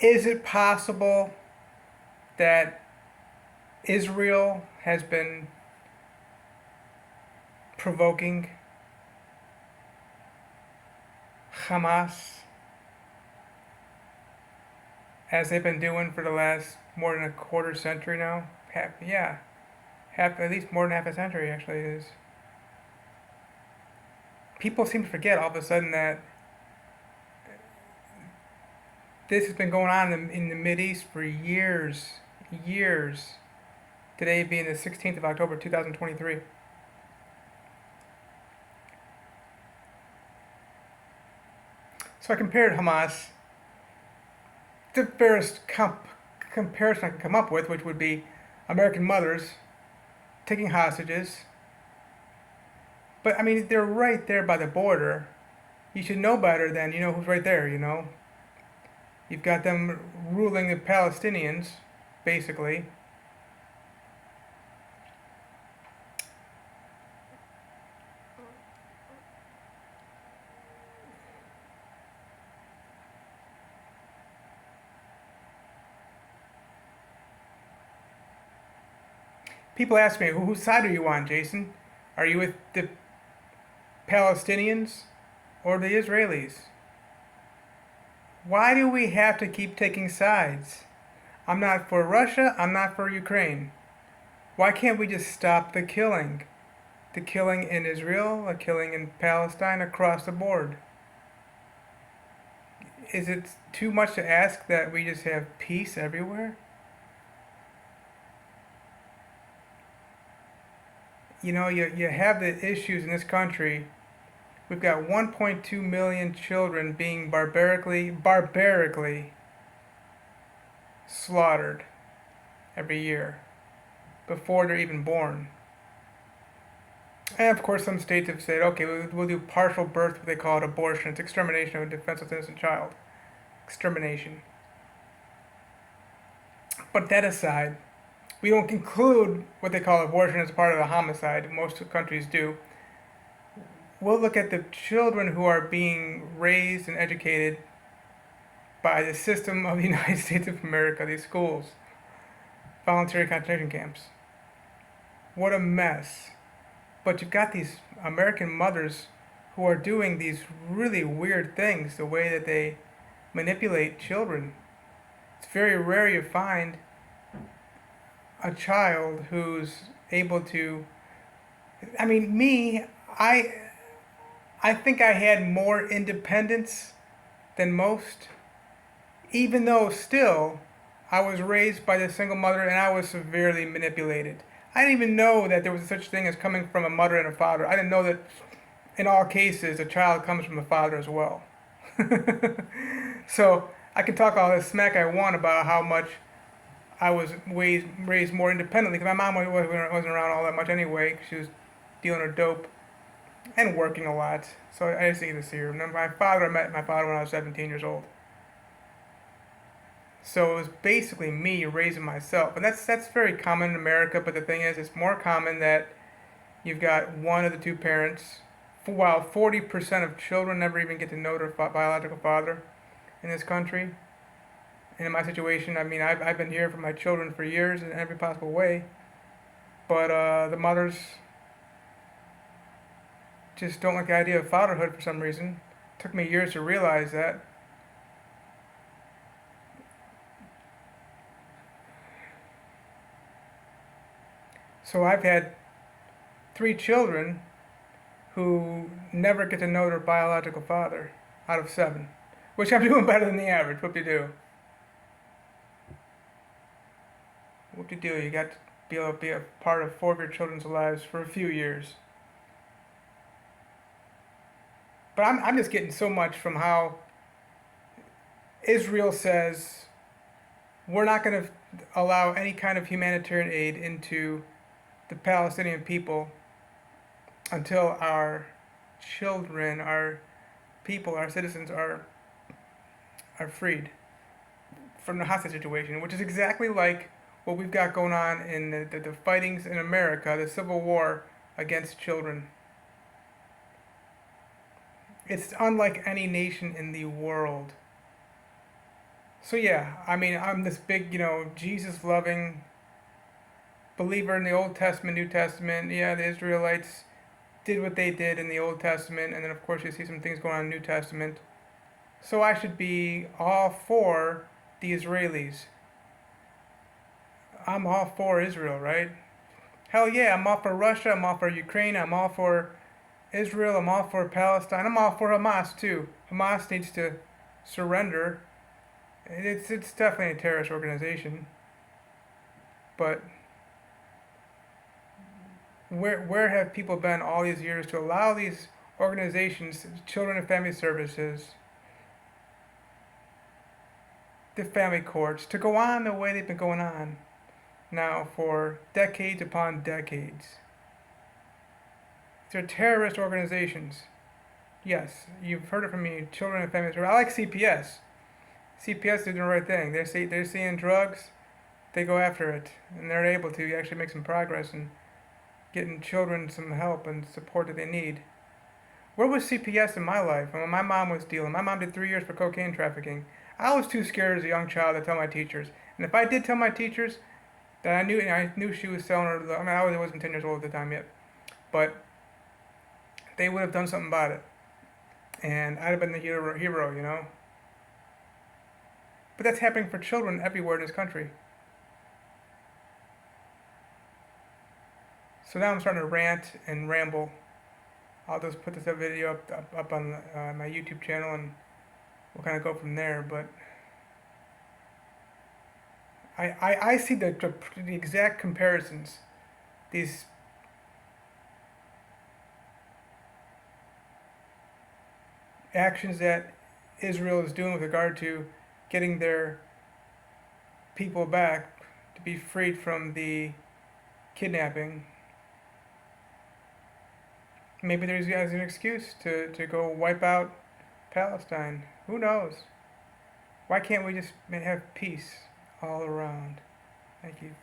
Is it possible that Israel has been provoking Hamas as they've been doing for the last more than a quarter century now? At least more than half a century actually it is. People seem to forget all of a sudden that this has been going on in the Mideast for years, years. Today being the 16th of October 2023. So I compared Hamas. The fairest comparison I can come up with, which would be American mothers taking hostages. But I mean, they're right there by the border. You should know better than who's right there. You've got them ruling the Palestinians, basically. People ask me, whose side are you on, Jason? Are you with the Palestinians or the Israelis? Why do we have to keep taking sides? I'm not for Russia, I'm not for Ukraine. Why can't we just stop the killing? The killing in Israel, the killing in Palestine, across the board. Is it too much to ask that we just have peace everywhere? You have the issues in this country. We've got 1.2 million children being barbarically slaughtered every year before they're even born. And of course, some states have said, okay, we'll do partial birth, what they call it abortion. It's extermination of a defenseless innocent child. Extermination. But that aside, we don't conclude what they call abortion as part of a homicide. Most countries do. We'll look at the children who are being raised and educated by the system of the United States of America, these schools, voluntary concentration camps. What a mess. But you've got these American mothers who are doing these really weird things, the way that they manipulate children. It's very rare you find a child who's able to. I mean, I think I had more independence than most, even though still I was raised by the single mother and I was severely manipulated. I didn't even know that there was such thing as coming from a mother and a father. I didn't know that in all cases a child comes from a father as well. So I can talk all this smack I want about how much I was raised more independently, because my mom wasn't around all that much anyway. She was dealing with dope and working a lot, so I just didn't get to see her. And then I met my father when I was 17 years old. So it was basically me raising myself, and that's very common in America. But the thing is, it's more common that you've got one of the two parents. While 40% of children never even get to know their biological father in this country. And in my situation, I mean, I've been here for my children for years in every possible way, but the mothers just don't like the idea of fatherhood for some reason. It took me years to realize that. So I've had 3 children who never get to know their biological father out of 7, which I'm doing better than the average. Whoop-de-doo. Whoop-de-doo. You got to be able to be a part of 4 of your children's lives for a few years. But I'm just getting so much from how Israel says we're not going to allow any kind of humanitarian aid into the Palestinian people until our children, our people, our citizens are freed from the hostage situation, which is exactly like what we've got going on in the fightings in America, the civil war against children. It's unlike any nation in the world. So yeah, I mean, I'm this big, Jesus loving believer in the Old Testament, New Testament. Yeah, the Israelites did what they did in the Old Testament, and then of course you see some things going on in the New Testament. So I should be all for the Israelis. I'm all for Israel, right? Hell yeah, I'm all for Russia, I'm all for Ukraine, I'm all for Israel, I'm all for Palestine, I'm all for Hamas too. Hamas needs to surrender. It's definitely a terrorist organization, but where have people been all these years to allow these organizations, children and family services, the family courts, to go on the way they've been going on now for decades upon decades? They're terrorist organizations. Yes, you've heard it from me, children and family services. I like CPS. CPS is doing the right thing. They're seeing drugs, they go after it, and they're able to actually make some progress in getting children some help and support that they need. Where was CPS in my life when my mom was dealing? My mom did 3 years for cocaine trafficking. I was too scared as a young child to tell my teachers. And if I did tell my teachers that I knew she was selling her, I mean, I wasn't 10 years old at the time yet, but they would have done something about it. And I'd have been the hero. But that's happening for children everywhere in this country. So now I'm starting to rant and ramble. I'll just put this video up on my YouTube channel, and we'll kind of go from there. But I see the exact comparisons. These actions that Israel is doing with regard to getting their people back to be freed from the kidnapping. Maybe there's an excuse to go wipe out Palestine. Who knows? Why can't we just have peace all around? Thank you.